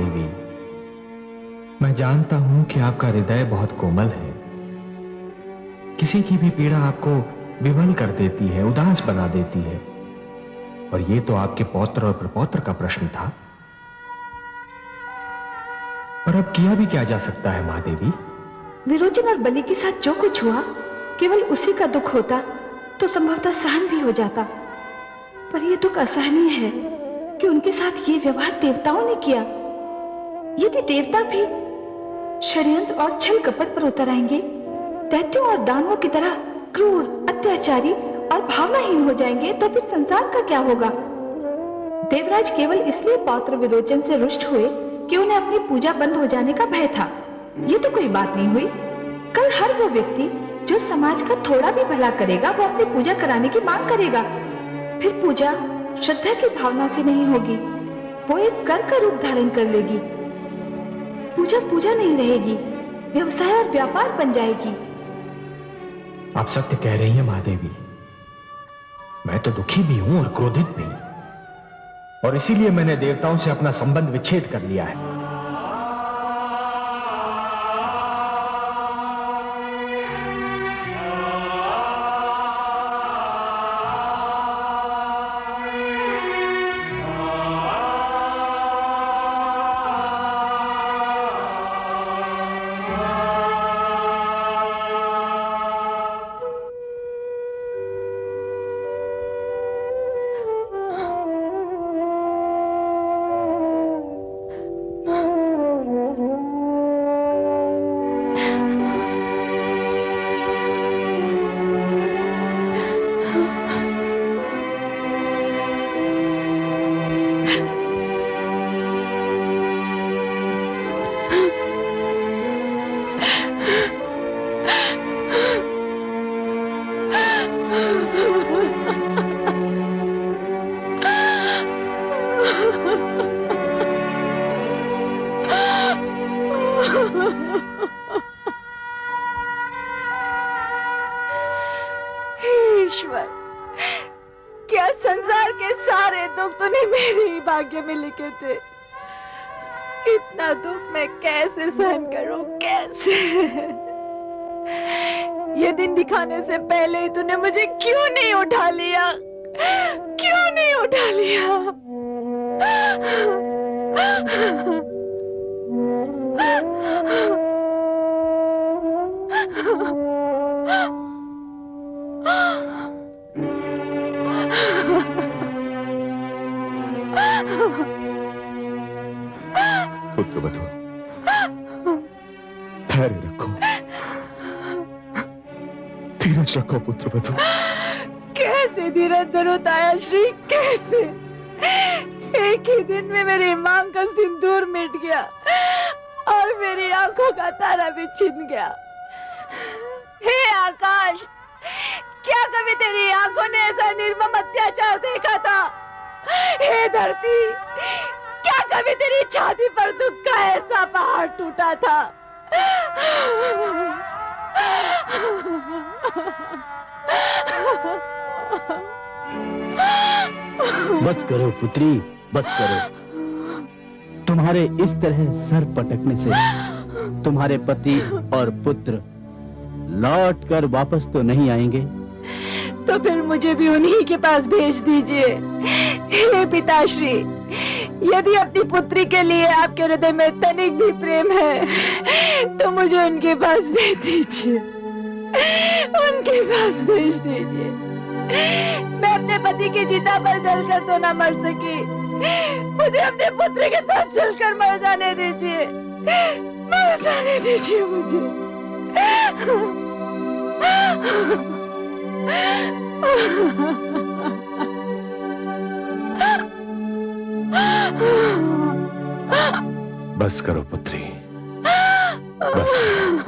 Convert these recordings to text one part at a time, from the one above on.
महादेवी, मैं जानता हूं कि आपका हृदय बहुत कोमल है। किसी की भी पीड़ा आपको विवल कर देती है, उदास बना देती है। और ये तो आपके पौत्र और प्रपौत्र का प्रश्न था, पर अब किया भी क्या जा सकता है महादेवी? विरोचन और बलि के साथ जो कुछ हुआ केवल उसी का दुख होता तो संभवतः सहन भी हो जाता, पर यह दुख असहनीय है कि उनके साथ ये व्यवहार देवताओं ने किया। यदि देवता भी षड्यंत्र और छल कपट पर उतर आएंगे, दैत्यों और दानवों की तरह क्रूर, अत्याचारी और भावनाहीन हो जाएंगे, तो फिर संसार का क्या होगा? देवराज केवल इसलिए पौत्र विरोचन से रुष्ट हुए कि उन्हें अपनी पूजा बंद हो जाने का भय था। ये तो कोई बात नहीं हुई। कल हर वो व्यक्ति जो समाज का थोड़ा भी भला करेगा, वो अपनी पूजा कराने की मांग करेगा। फिर पूजा श्रद्धा की भावना से नहीं होगी, वो एक कर का रूप धारण कर लेगी। पूजा पूजा नहीं रहेगी, व्यवसाय और व्यापार बन जाएगी। आप सत्य कह रही हैं महादेवी। मैं तो दुखी भी हूं और क्रोधित भी, और इसीलिए मैंने देवताओं से अपना संबंध विच्छेद कर लिया है। ईश्वर, क्या संसार के सारे दुख तूने मेरे ही भाग्य में लिखे थे? इतना दुख मैं कैसे सहन करूं, कैसे? ये दिन दिखाने से पहले ही तूने मुझे क्यों नहीं उठा लिया? क्यों नहीं उठा लिया? पुत्रवधू, धैर्य रखो, धीरज रखो पुत्रवधू। कैसे धीरज धरो ताया श्री, कैसे? एक ही दिन में मेरी मांग का सिंदूर मिट गया और मेरी आंखों का तारा भी छिन गया। हे आकाश, क्या कभी तेरी आंखों ने ऐसा निर्मम अत्याचार देखा था? हे धरती, क्या कभी तेरी छाती पर दुख का ऐसा पहाड़ टूटा था? बस करो पुत्री, बस करो। तुम्हारे इस तरह सर पटकने से तुम्हारे पति और पुत्र लौट कर वापस तो नहीं आएंगे। तो फिर मुझे भी उन्हीं के पास भेज दीजिए। हे पिताश्री, यदि अपनी पुत्री के लिए आपके हृदय में तनिक भी प्रेम है तो मुझे उनके पास भेज दीजिए, उनके पास भेज दीजिए। मैं अपने पति की चिता पर जलकर तो न मर सकी, मुझे अपने पुत्र के साथ जलकर मर जाने दीजिए, मर जाने दीजिए मुझे। बस करो पुत्री, बस करो।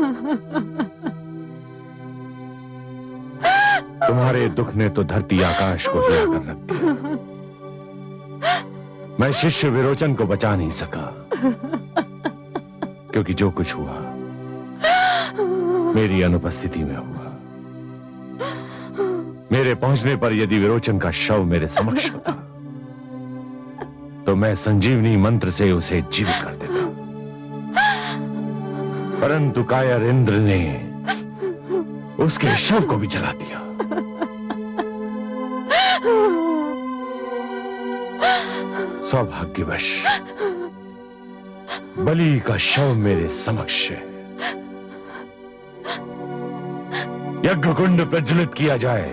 तुम्हारे दुख ने तो धरती आकाश को हिला कर रख दिया। मैं शिष्य विरोचन को बचा नहीं सका, क्योंकि जो कुछ हुआ मेरी अनुपस्थिति में हुआ। मेरे पहुंचने पर यदि विरोचन का शव मेरे समक्ष होता तो मैं संजीवनी मंत्र से उसे जीवित कर देता। परंतु कायर इंद्र ने उसके शव को भी जला दिया। सौभाग्यवश बलि का शव मेरे समक्ष है। यज्ञ कुंड प्रज्वलित किया जाए।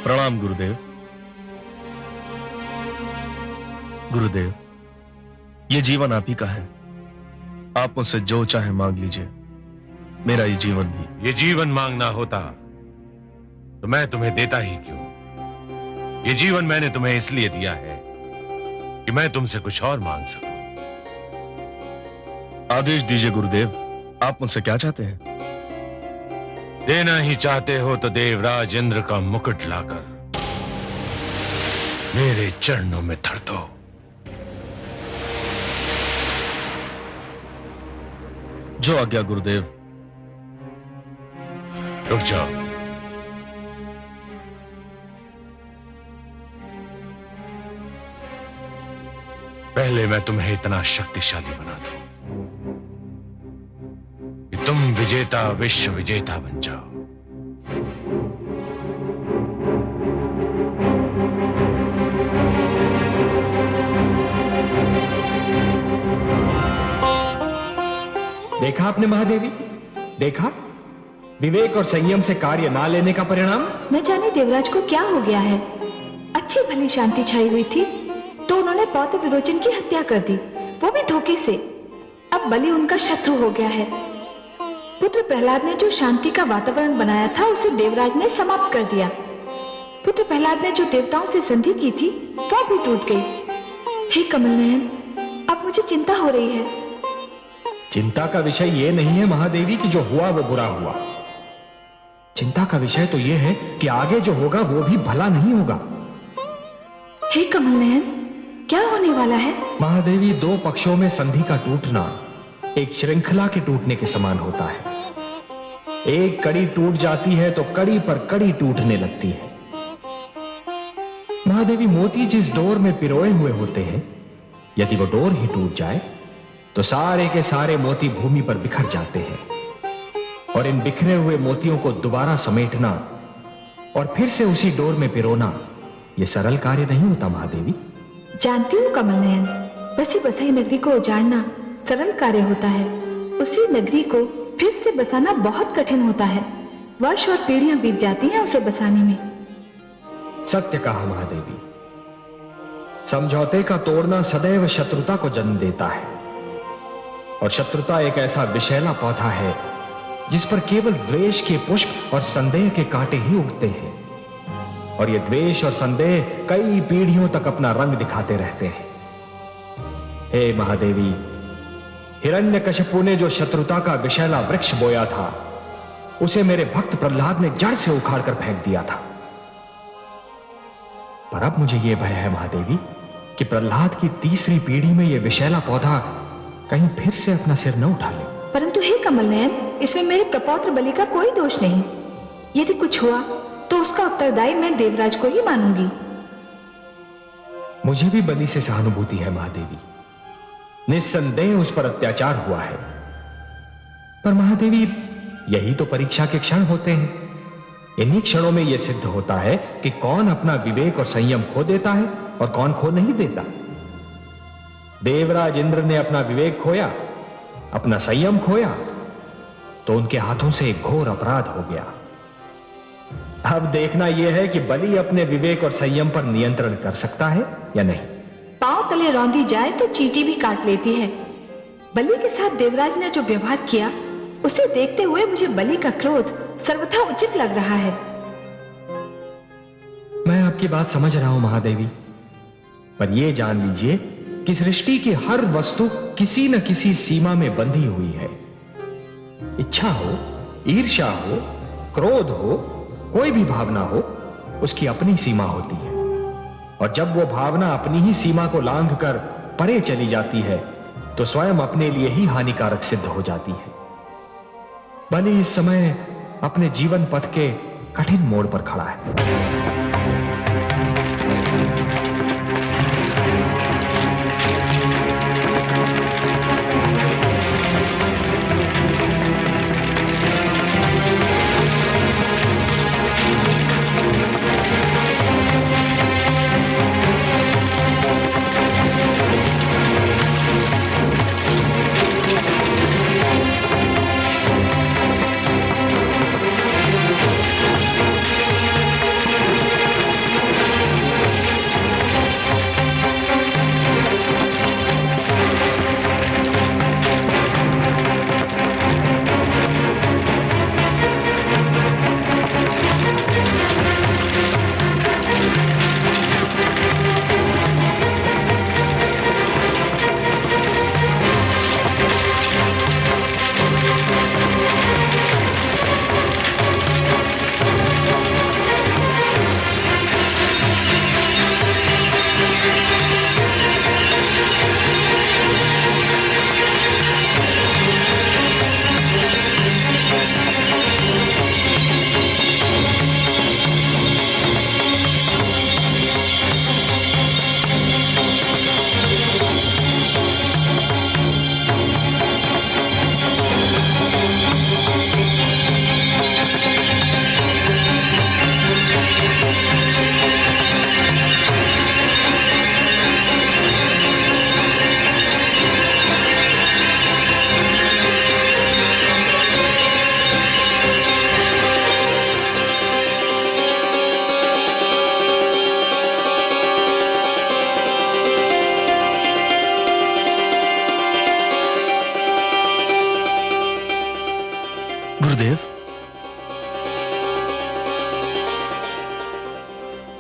प्रणाम गुरुदेव। गुरुदेव, ये जीवन आप ही का है, आप मुझसे जो चाहे मांग लीजिए। मेरा ये जीवन भी। ये जीवन मांगना होता तो मैं तुम्हें देता ही क्यों? ये जीवन मैंने तुम्हें इसलिए दिया है कि मैं तुमसे कुछ और मांग सकूं। आदेश दीजिए गुरुदेव, आप मुझसे क्या चाहते हैं? देना ही चाहते हो तो देवराज इंद्र का मुकुट लाकर मेरे चरणों में धर दो। जो आज्ञा गुरुदेव। रुक जाओ। पहले मैं तुम्हें इतना शक्तिशाली बना दूं कि तुम विजेता विश्व विजेता बन जाओ। देखा आपने महादेवी, देखा विवेक और संयम से कार्य ना लेने का परिणाम। न जाने देवराज को क्या हो गया है। अच्छी भली शांति छाई हुई थी तो उन्होंने पौत्र विरोचन की हत्या कर दी, वो भी धोखे से। अब बलि उनका शत्रु हो गया है। पुत्र प्रहलाद ने जो शांति का वातावरण बनाया था उसे देवराज ने समाप्त कर दिया। पुत्र प्रहलाद ने जो देवताओं से संधि की थी वह भी टूट गई। हे कमल नयन, अब मुझे चिंता हो रही है। चिंता का विषय यह नहीं है महादेवी कि जो हुआ वो बुरा हुआ। चिंता का विषय तो यह है कि आगे जो होगा वो भी भला नहीं होगा। हे कमल नयन, क्या होने वाला है? महादेवी, दो पक्षों में संधि का टूटना एक श्रृंखला के टूटने के समान होता है। एक कड़ी टूट जाती है तो कड़ी पर कड़ी टूटने लगती है। महादेवी, मोती जिस डोर में पिरोए हुए होते हैं, यदि वो डोर ही टूट जाए तो सारे के सारे मोती भूमि पर बिखर जाते हैं। और इन बिखरे हुए मोतियों को दोबारा समेटना और फिर से उसी डोर में पिरोना यह सरल कार्य नहीं होता महादेवी। जानती हूँ कमल नयन, बसी बसाई नगरी को उजाड़ना सरल कार्य होता है, उसी नगरी को फिर से बसाना बहुत कठिन होता है। वर्ष और पीढ़ियां बीत जाती हैं उसे बसाने में। सत्य कहा महादेवी। समझौते का तोड़ना सदैव शत्रुता को जन्म देता है, और शत्रुता एक ऐसा विषैला पौधा है जिस पर केवल द्वेष के पुष्प और संदेह के कांटे ही उगते हैं। और ये द्वेष और संदेह कई पीढ़ियों तक अपना रंग दिखाते रहते हैं। हे महादेवी, हिरण्यकशिपु ने जो शत्रुता का विषैला वृक्ष बोया था उसे मेरे भक्त प्रहलाद ने जड़ से उखाड़कर फेंक दिया था। पर अब मुझे यह भय है महादेवी कि प्रहलाद की तीसरी पीढ़ी में यह विषैला पौधा कहीं फिर से अपना सिर न उठा ले। परंतु हे कमल नयन, इसमें मेरे प्रपौत्र बलि का कोई दोष नहीं। यदि कुछ हुआ तो उसका उत्तरदायी मैं देवराज को ही मानूंगी। मुझे भी बलि से सहानुभूति है महादेवी। निस्संदेह उस पर अत्याचार हुआ है, पर महादेवी यही तो परीक्षा के क्षण होते हैं। इन्हीं क्षणों में यह सिद्ध होता है कि कौन अपना विवेक और संयम खो देता है और कौन खो नहीं देता। देवराज इंद्र ने अपना विवेक खोया, अपना संयम खोया, तो उनके हाथों से एक घोर अपराध हो गया। अब देखना यह है कि बलि अपने विवेक और संयम पर नियंत्रण कर सकता है या नहीं। पांव तले रौंदी जाए तो चींटी भी काट लेती है। बलि के साथ देवराज ने जो व्यवहार किया उसे देखते हुए मुझे बलि का क्रोध सर्वथा उचित लग रहा है। मैं आपकी बात समझ रहा हूं महादेवी, पर यह जान लीजिए कि सृष्टि की हर वस्तु किसी न किसी सीमा में बंधी हुई है। इच्छा हो, ईर्ष्या हो, क्रोध हो, कोई भी भावना हो, उसकी अपनी सीमा होती है। और जब वो भावना अपनी ही सीमा को लांघकर परे चली जाती है तो स्वयं अपने लिए ही हानिकारक सिद्ध हो जाती है। बलि इस समय अपने जीवन पथ के कठिन मोड़ पर खड़ा है। गुरुदेव,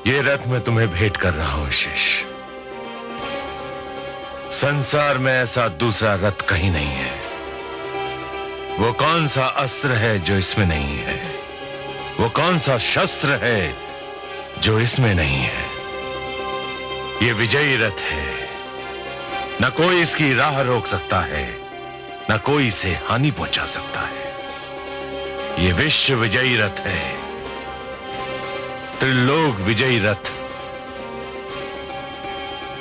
ये रथ मैं तुम्हें भेंट कर रहा हूं शिष्य। संसार में ऐसा दूसरा रथ कहीं नहीं है। वो कौन सा अस्त्र है जो इसमें नहीं है? वो कौन सा शस्त्र है जो इसमें नहीं है? ये विजयी रथ है। न कोई इसकी राह रोक सकता है, न कोई इसे हानि पहुंचा सकता है। ये विश्व विजयी रथ है, त्रिलोक विजयी रथ।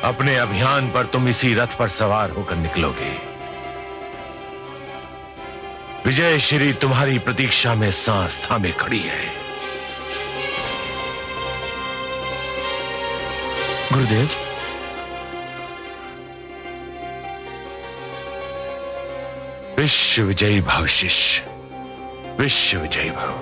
अपने अभियान पर तुम इसी रथ पर सवार होकर निकलोगे। विजय श्री तुम्हारी प्रतीक्षा में सांस थामे खड़ी है। गुरुदेव, विश्व विजयी भव शिष्य, विश्व विजयी भव।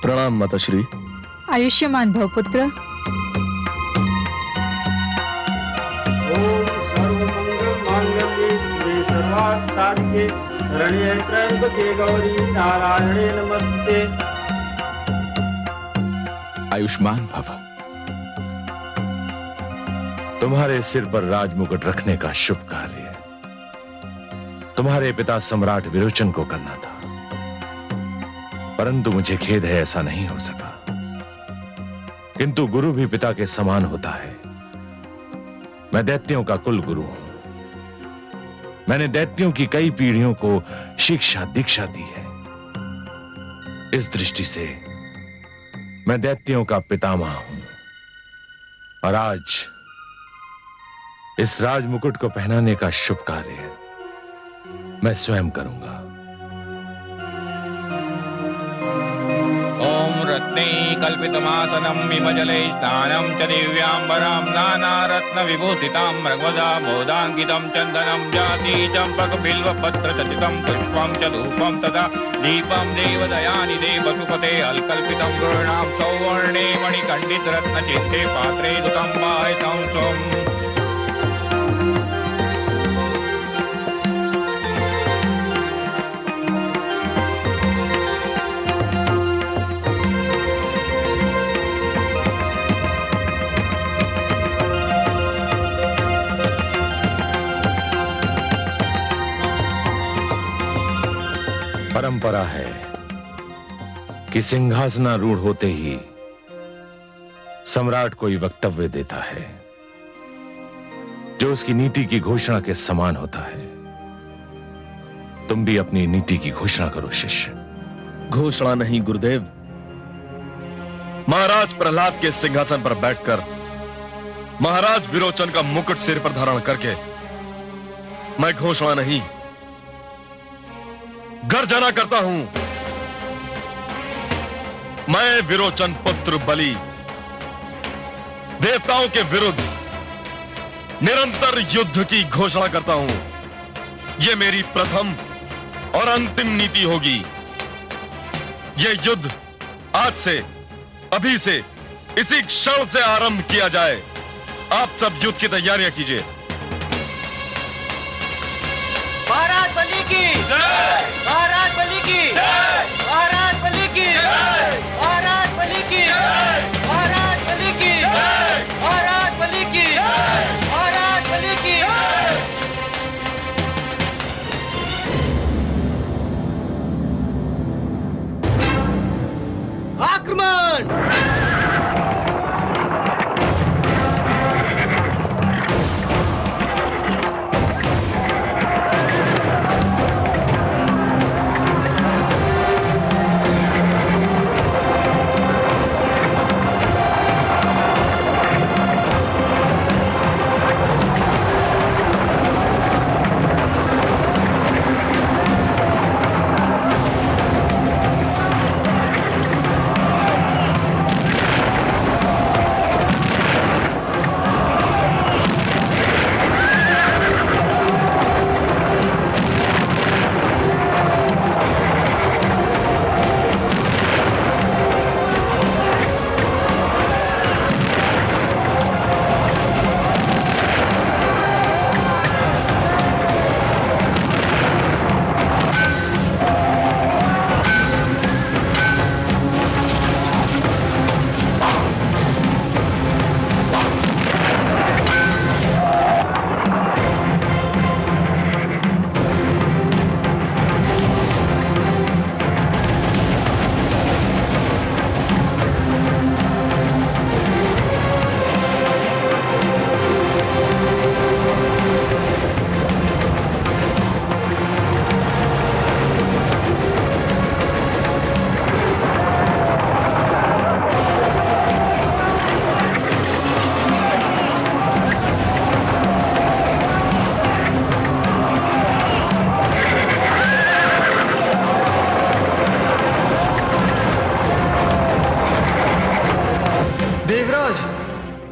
प्रणाम माताश्री। आयुष्यमान भव पुत्र। ओम सर्वमंगल मांगल्ये शिवे सर्वार्थ साधिके शरण्ये त्र्यंबके गौरी नारायणे नमस्ते। आयुष्मान भव। तुम्हारे सिर पर राजमुकुट रखने का शुभ कार्य तुम्हारे पिता सम्राट विरोचन को करना था, परंतु मुझे खेद है ऐसा नहीं हो सका। किंतु गुरु भी पिता के समान होता है। मैं दैत्यों का कुल गुरु हूं। मैंने दैत्यों की कई पीढ़ियों को शिक्षा दीक्षा दी है। इस दृष्टि से मैं दैत्यों का पितामह हूं। और आज इस राजमुकुट को पहनाने का शुभ कार्य मैं स्वयं करूंगा। रत्ने कल्पितमासनं विमजले स्नानं च दिव्याम्बरां नानारत्न विभूषितां मृगवदा मोदाङ्कितं चन्दनं जाति चम्पकबिल्वपत्रचटितं पुष्पं च धूपं तथा दीपं देवदयानिधे वसुपते अल्कल्पितं गृणां सौवर्णे मणिकण्डितरत्नचित्ते पात्रे दुतं पायसं स्वम्। परंपरा है कि सिंहासनारूढ़ होते ही सम्राट कोई वक्तव्य देता है जो उसकी नीति की घोषणा के समान होता है। तुम भी अपनी नीति की घोषणा करो शिष्य। घोषणा नहीं गुरुदेव। महाराज प्रहलाद के सिंहासन पर बैठकर महाराज विरोचन का मुकुट सिर पर धारण करके मैं घोषणा नहीं गर्जना करता हूं। मैं विरोचन पुत्र बलि देवताओं के विरुद्ध निरंतर युद्ध की घोषणा करता हूं। यह मेरी प्रथम और अंतिम नीति होगी। यह युद्ध आज से, अभी से, इसी क्षण से आरंभ किया जाए। आप सब युद्ध की तैयारियां कीजिए। महाराज बलि की जय, महाराज बलि की जय, महाराज बलि की जय, महाराज बलि की जय, महाराज बलि की जय, महाराज बलि की जय, महाराज बलि की जय। आक्रमण!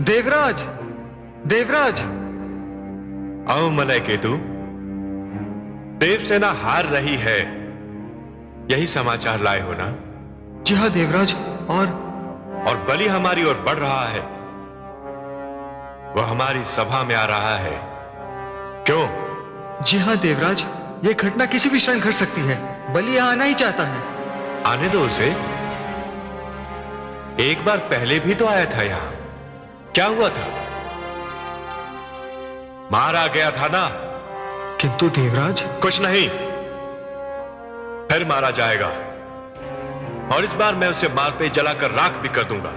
देवराज, देवराज। आओ मलय केतु, देवसेना हार रही है, यही समाचार लाए हो ना? जी हाँ देवराज। और बलि हमारी ओर बढ़ रहा है, वह हमारी सभा में आ रहा है। क्यों? जी हाँ देवराज, यह घटना किसी भी क्षण घट सकती है। बलि यहां आना ही चाहता है। आने दो उसे। एक बार पहले भी तो आया था यहां, क्या हुआ था? मारा गया था ना? किंतु देवराज। कुछ नहीं, फिर मारा जाएगा, और इस बार मैं उसे मारते जलाकर राख भी कर दूंगा।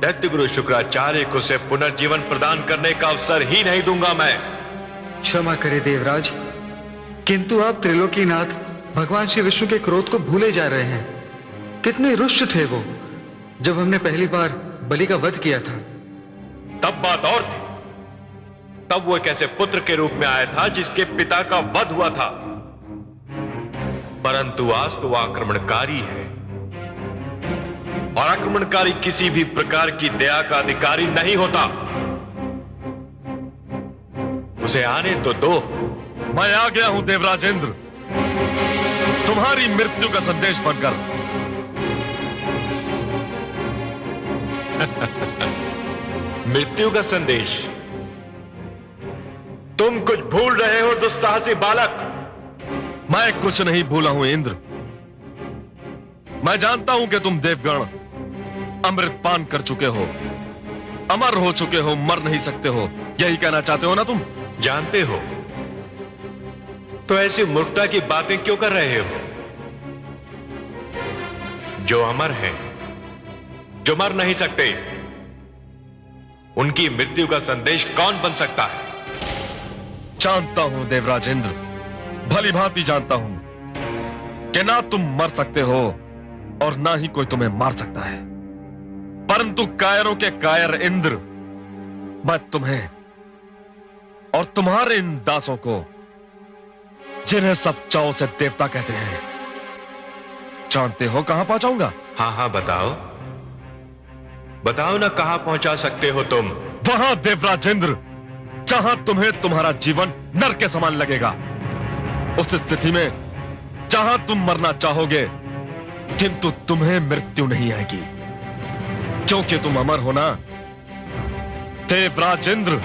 दैत्य गुरु शुक्राचार्य को उसे पुनर्जीवन प्रदान करने का अवसर ही नहीं दूंगा मैं। क्षमा करे देवराज, किंतु आप त्रिलोकीनाथ भगवान श्री विष्णु के क्रोध को भूले जा रहे हैं। कितने रुष्ट थे वो जब हमने पहली बार बलि का वध किया था। तब बात और थी, तब वो एक ऐसे पुत्र के रूप में आया था जिसके पिता का वध हुआ था। परंतु आज तो वह आक्रमणकारी है, और आक्रमणकारी किसी भी प्रकार की दया का अधिकारी नहीं होता। उसे आने तो दो। मैं आ गया हूं देवराज इंद्र, तुम्हारी मृत्यु का संदेश बनकर। मृत्यु का संदेश? तुम कुछ भूल रहे हो दुस्साहसी बालक। मैं कुछ नहीं भूला हूं इंद्र। मैं जानता हूं कि तुम देवगण अमृत पान कर चुके हो, अमर हो चुके हो, मर नहीं सकते हो। यही कहना चाहते हो ना तुम? जानते हो तो ऐसी मूर्खता की बातें क्यों कर रहे हो? जो अमर हैं, जो मर नहीं सकते, उनकी मृत्यु का संदेश कौन बन सकता है? जानता हूं देवराज इंद्र, भली भांति जानता हूं कि ना तुम मर सकते हो और ना ही कोई तुम्हें मार सकता है। परंतु कायरों के कायर इंद्र, मैं तुम्हें और तुम्हारे इन दासों को, जिन्हें सब चाव से देवता कहते हैं, जानते हो कहां पहुंचाऊंगा? हाँ हाँ बताओ, बताओ ना, कहां पहुंचा सकते हो तुम? वहां देवराज इंद्र जहां तुम्हें तुम्हारा जीवन नरक के समान लगेगा। उस स्थिति में जहां तुम मरना चाहोगे, किंतु तुम्हें मृत्यु नहीं आएगी, क्योंकि तुम अमर हो ना। देवराज इंद्र,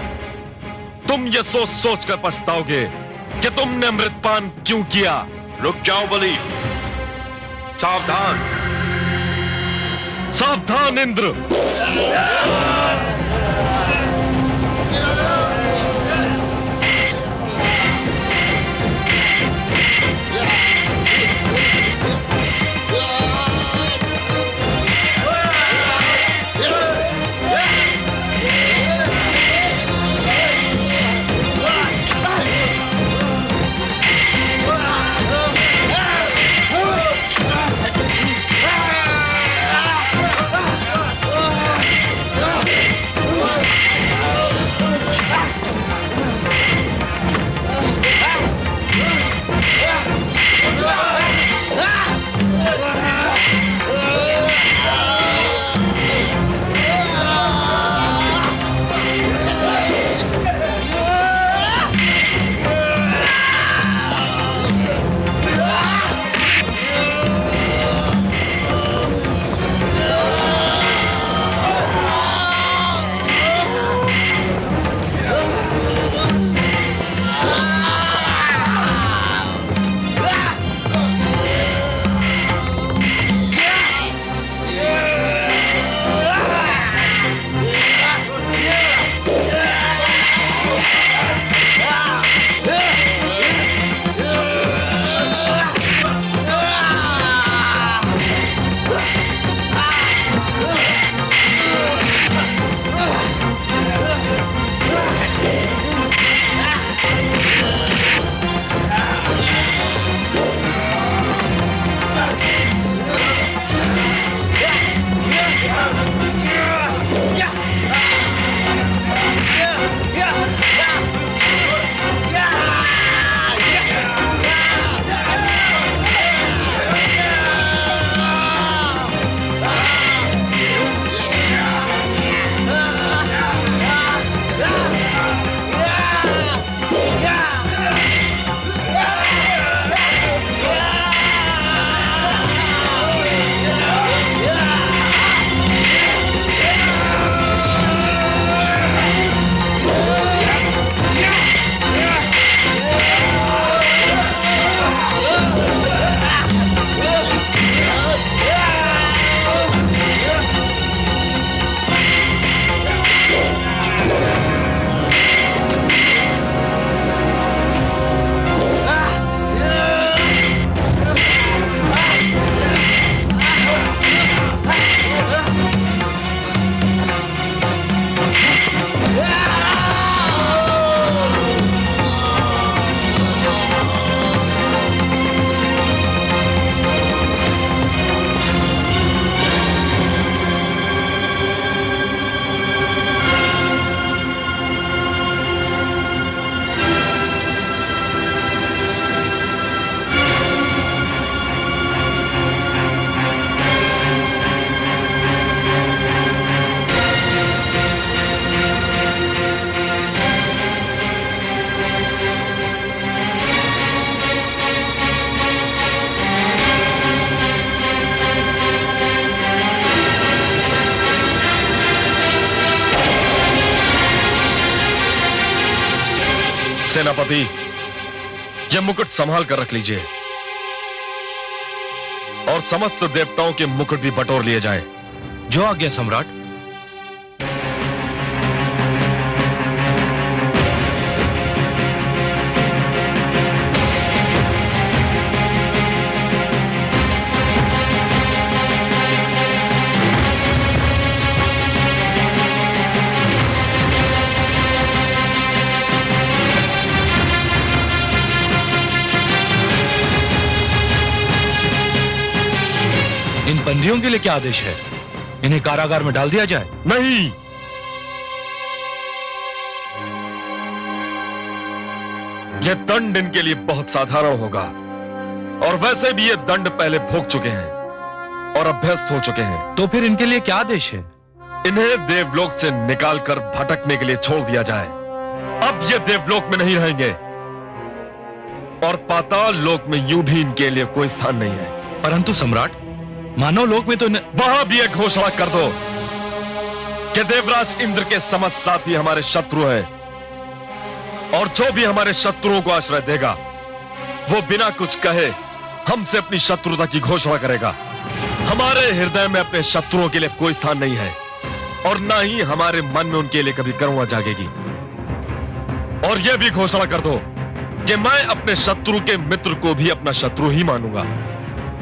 तुम ये सोच सोच कर पछताओगे कि तुमने अमृतपान क्यों किया। रुक जाओ बलि, सावधान, सावधान इंद्र। सेनापति, यह मुकुट संभाल कर रख लीजिए और समस्त देवताओं के मुकुट भी बटोर लिए जाएं। जो आज्ञा सम्राट। इन बंदियों के लिए क्या आदेश है? इन्हें कारागार में डाल दिया जाए? नहीं, यह दंड इनके लिए बहुत साधारण होगा और वैसे भी ये दंड पहले भोग चुके हैं और अभ्यस्त हो चुके हैं। तो फिर इनके लिए क्या आदेश है? इन्हें देवलोक से निकालकर भटकने के लिए छोड़ दिया जाए। अब ये देवलोक में नहीं रहेंगे और पाताल लोक में यूं भी इनके लिए कोई स्थान नहीं है। परंतु सम्राट, मानव लोक में तो वहां भी एक घोषणा कर दो कि देवराज इंद्र के समस्त साथी हमारे शत्रु हैं और जो भी हमारे शत्रुओं को आश्रय देगा वो बिना कुछ कहे हमसे अपनी शत्रुता की घोषणा करेगा। हमारे हृदय में अपने शत्रुओं के लिए कोई स्थान नहीं है और ना ही हमारे मन में उनके लिए कभी करुणा जागेगी। और यह भी घोषणा कर दो कि मैं अपने शत्रु के मित्र को भी अपना शत्रु ही मानूंगा,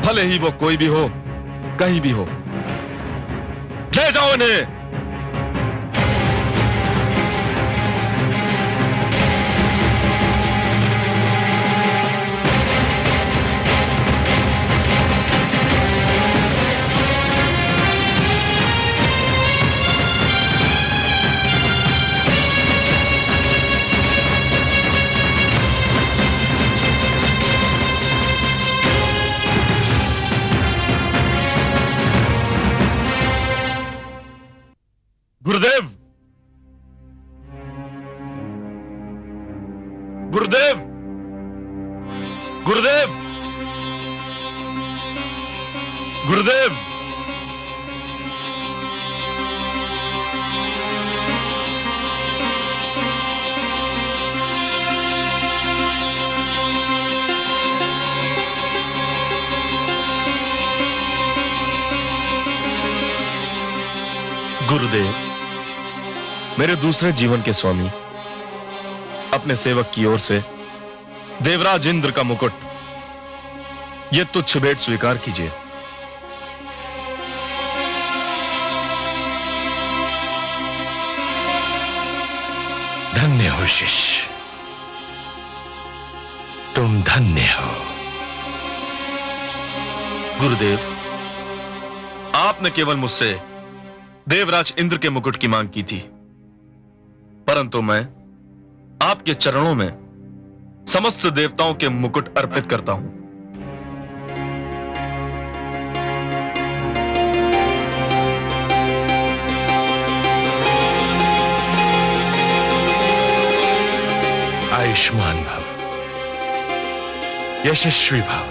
भले ही वो कोई भी हो, कहीं भी हो। ले जाओ इन्हें। गुरुदेव, गुरुदेव, गुरुदेव, गुरुदेव, गुरुदेव, मेरे दूसरे जीवन के स्वामी, अपने सेवक की ओर से देवराज इंद्र का मुकुट, यह तुच्छ भेंट स्वीकार कीजिए। धन्य हो शिष्य, तुम धन्य हो। गुरुदेव, आपने केवल मुझसे देवराज इंद्र के मुकुट की मांग की थी, परंतु मैं आपके चरणों में समस्त देवताओं के मुकुट अर्पित करता हूं। आयुष्मान भव, यशस्वी भव।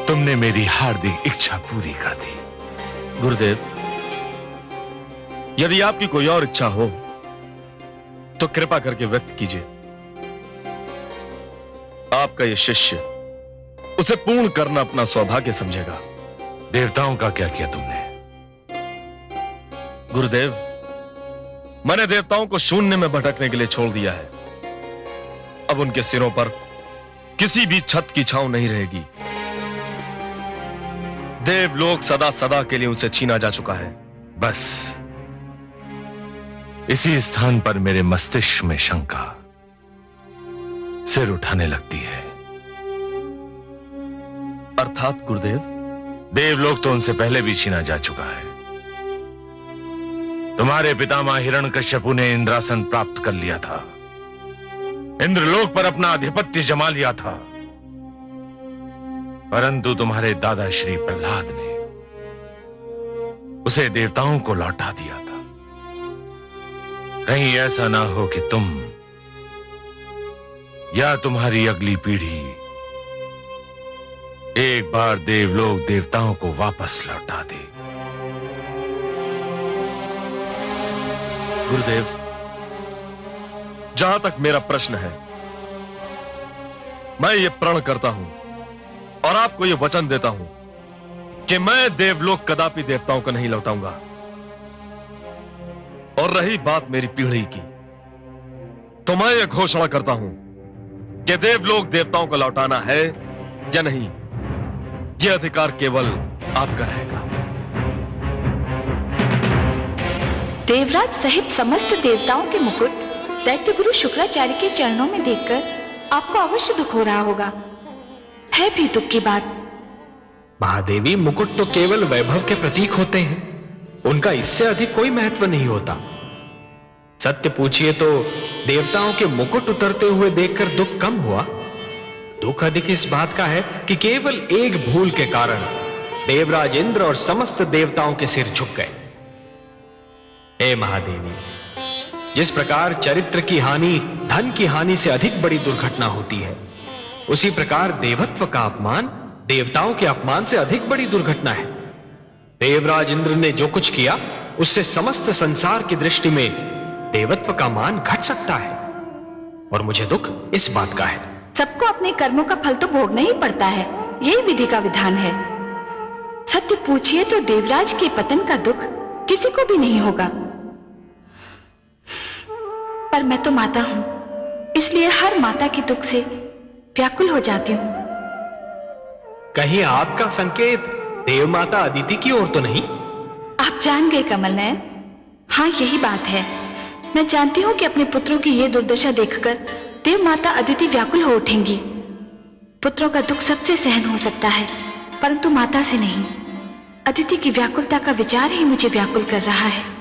तुमने मेरी हार्दिक इच्छा पूरी कर दी। गुरुदेव, यदि आपकी कोई और इच्छा हो तो कृपा करके व्यक्त कीजिए। आपका यह शिष्य उसे पूर्ण करना अपना सौभाग्य समझेगा। देवताओं का क्या किया तुमने? गुरुदेव, मैंने देवताओं को शून्य में भटकने के लिए छोड़ दिया है। अब उनके सिरों पर किसी भी छत की छांव नहीं रहेगी। देवलोक सदा सदा के लिए उनसे छीना जा चुका है। बस इसी स्थान पर मेरे मस्तिष्क में शंका सिर उठाने लगती है। अर्थात गुरुदेव? देवलोक तो उनसे पहले भी छीना जा चुका है। तुम्हारे पितामह हिरण्यकश्यपु ने इंद्रासन प्राप्त कर लिया था, इंद्रलोक पर अपना आधिपत्य जमा लिया था, परंतु तुम्हारे दादा श्री प्रहलाद ने उसे देवताओं को लौटा दिया था। कहीं ऐसा ना हो कि तुम या तुम्हारी अगली पीढ़ी एक बार देवलोक देवताओं को वापस लौटा दे। गुरुदेव, जहां तक मेरा प्रश्न है, मैं ये प्रण करता हूं और आपको ये वचन देता हूं कि मैं देवलोक कदापि देवताओं को नहीं लौटाऊंगा। और रही बात मेरी पीढ़ी की, तो मैं ये घोषणा करता हूं कि देवलोक देवताओं को लौटाना है या नहीं, यह अधिकार केवल आपका रहेगा। देवराज सहित समस्त देवताओं के मुकुट दैत्य गुरु शुक्राचार्य के चरणों में देखकर आपको अवश्य दुख हो रहा होगा। है भी दुख की बात। महादेवी, मुकुट तो केवल वैभव के प्रतीक होते हैं, उनका इससे अधिक कोई महत्व नहीं होता। सत्य पूछिए तो देवताओं के मुकुट उतरते हुए देखकर दुख कम हुआ। दुख अधिक इस बात का है कि केवल एक भूल के कारण देवराज इंद्र और समस्त देवताओं के सिर झुक गए। हे महादेवी, जिस प्रकार चरित्र की हानि धन की हानि से अधिक बड़ी दुर्घटना होती है, उसी प्रकार देवत्व का अपमान देवताओं के अपमान से अधिक बड़ी दुर्घटना है। देवराज इंद्र ने जो कुछ किया, उससे समस्त संसार की दृष्टि में देवत्व का मान घट सकता है, और मुझे दुख इस बात का है। सबको अपने कर्मों का फल तो भोगना ही पड़ता है, यही विधि का विधान है। सत्य पूछिए तो देवराज के पतन का दुख किसी को भी नहीं होगा। पर मैं तो माता हूं, इसलिए हर माता के दुख से व्याकुल हो जाती हूं। कहीं आपका संकेत देव माता अदिति की ओर तो नहीं? आप जान गए कमल नयन। हाँ, यही बात है। मैं जानती हूं कि अपने पुत्रों की ये दुर्दशा देखकर देव माता अदिति व्याकुल हो उठेंगी। पुत्रों का दुख सबसे सहन हो सकता है, परंतु माता से नहीं। अदिति की व्याकुलता का विचार ही मुझे व्याकुल कर रहा है।